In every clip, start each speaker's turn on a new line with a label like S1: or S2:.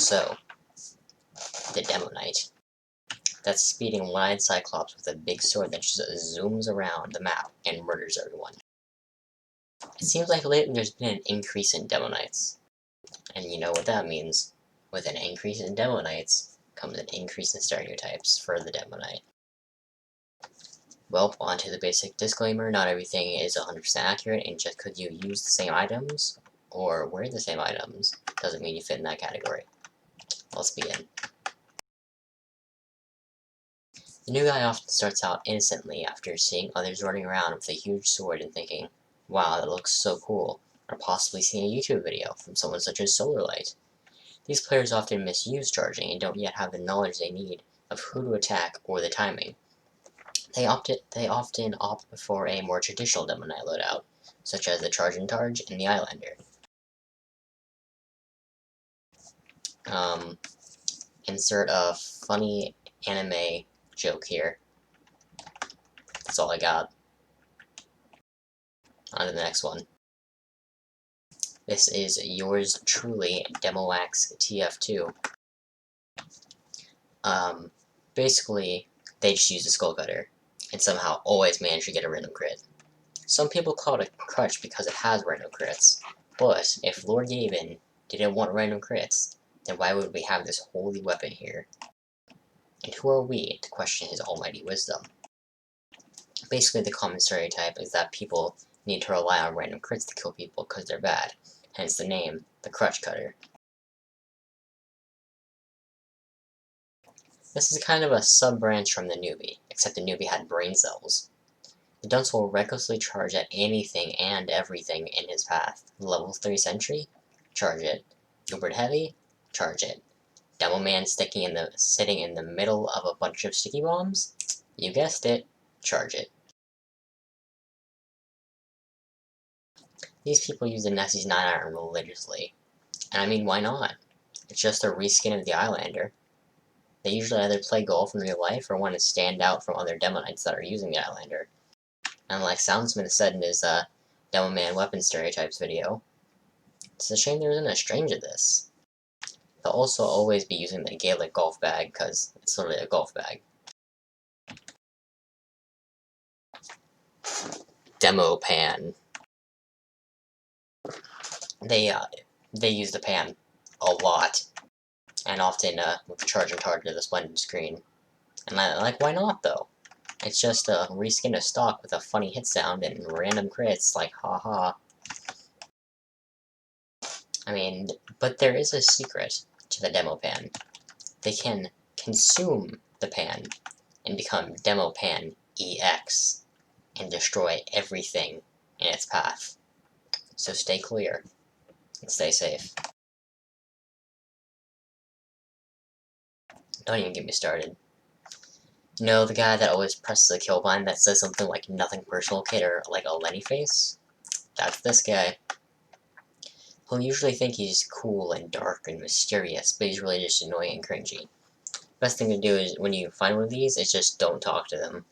S1: So, the Demoknight. That's a speeding one-eyed Cyclops with a big sword that just zooms around the map and murders everyone. It seems like lately there's been an increase in Demoknights. And you know what that means. With an increase in Demoknights comes an increase in stereotypes for the Demoknight. Well, on to the basic disclaimer, not everything is 100% accurate, and just because you use the same items, or wear the same items, doesn't mean you fit in that category. Let's begin. The new guy often starts out innocently after seeing others running around with a huge sword and thinking, wow, that looks so cool, or possibly seeing a YouTube video from someone such as Solarlight. These players often misuse charging and don't yet have the knowledge they need of who to attack or the timing. They often opt for a more traditional Demoknight loadout, such as the Charge and Targe and the Eyelander. Insert a funny anime joke here. That's all I got. On to the next one. This is yours truly, Demoax TF2. Basically, they just use a skull cutter, and somehow always manage to get a random crit. Some people call it a crutch because it has random crits, but if Lord Gaben didn't want random crits, then why would we have this holy weapon here? And who are we to question his almighty wisdom? Basically, the common stereotype is that people need to rely on random crits to kill people because they're bad, hence the name, the crutch cutter. This is kind of a sub-branch from the newbie, except the newbie had brain cells. The dunce will recklessly charge at anything and everything in his path. Level 3 sentry? Charge it. Ubered heavy? Charge it. Demo man sitting in the middle of a bunch of sticky bombs? You guessed it. Charge it. These people use the Nessie's 9-iron religiously. And I mean, why not? It's just a reskin of the Eyelander. They usually either play golf in real life or want to stand out from other Demoknights that are using the Eyelander. And like SoundSmiths said in his Demo Man Weapon Stereotypes video, it's a shame there isn't a strange of this. They'll also always be using the Gaelic golf bag, because it's literally a golf bag. Demo Pan. They use the pan a lot, and often with the Charge and Targe to the splendid screen. And like, why not though? It's just a reskin of stock with a funny hit sound and random crits, like haha. I mean, but there is a secret to the Demo Pan. They can consume the pan and become Demo Pan EX and destroy everything in its path. So stay clear and stay safe. Don't even get me started. You know the guy that always presses the kill button that says something like nothing personal kid or like a Lenny face? That's this guy. He'll usually think he's cool and dark and mysterious, but he's really just annoying and cringy. Best thing to do is, when you find one of these, is just don't talk to them.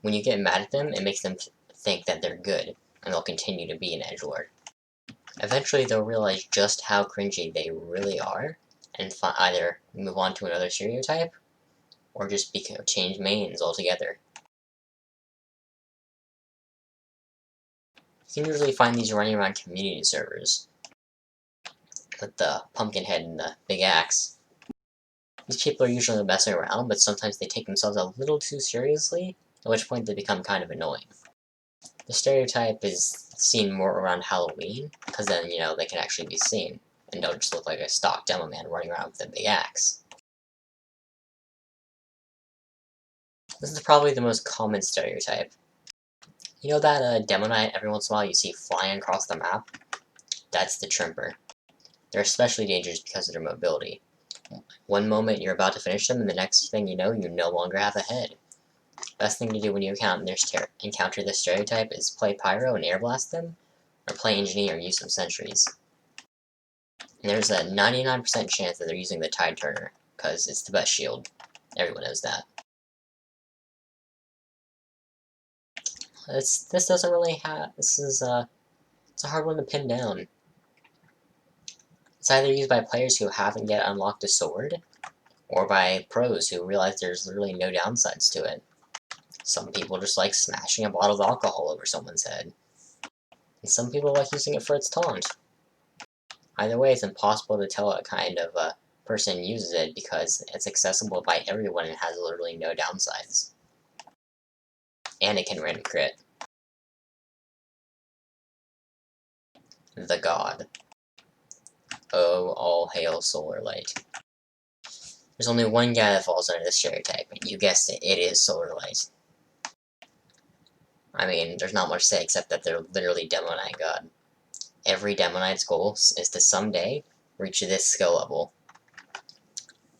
S1: When you get mad at them, it makes them think that they're good, and they'll continue to be an edgelord. Eventually, they'll realize just how cringy they really are, and either move on to another stereotype, or just change mains altogether. You can usually find these running around community servers, with the pumpkinhead and the big axe. These people are usually messing around, but sometimes they take themselves a little too seriously, at which point they become kind of annoying. The stereotype is seen more around Halloween, because then, you know, they can actually be seen, and don't just look like a stock demo man running around with a big axe. This is probably the most common stereotype. You know that Demoknight every once in a while you see flying across the map? That's the tremor. They're especially dangerous because of their mobility. One moment you're about to finish them, and the next thing you know, you no longer have a head. Best thing to do when you encounter this stereotype is play Pyro and air blast them, or play Engineer and use some sentries. And there's a 99% chance that they're using the Tide Turner, because it's the best shield. Everyone knows that. This doesn't really have... This is, it's a hard one to pin down. It's either used by players who haven't yet unlocked a sword, or by pros who realize there's literally no downsides to it. Some people just like smashing a bottle of alcohol over someone's head. And some people like using it for its taunt. Either way, it's impossible to tell what kind of person uses it because it's accessible by everyone and has literally no downsides. And it can random crit. The God. Oh, all hail Solar Light. There's only one guy that falls under this stereotype, and you guessed it, it is Solar Light. I mean, there's not much to say except that they're literally Demoknight God. Every Demonight's goal is to someday reach this skill level.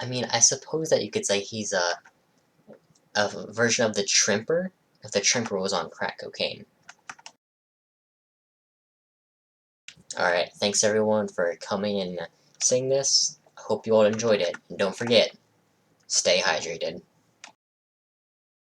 S1: I mean, I suppose that you could say he's a version of the Tremor, if the Tremor was on crack cocaine. Alright, thanks everyone for coming and seeing this. I hope you all enjoyed it, and don't forget, stay hydrated.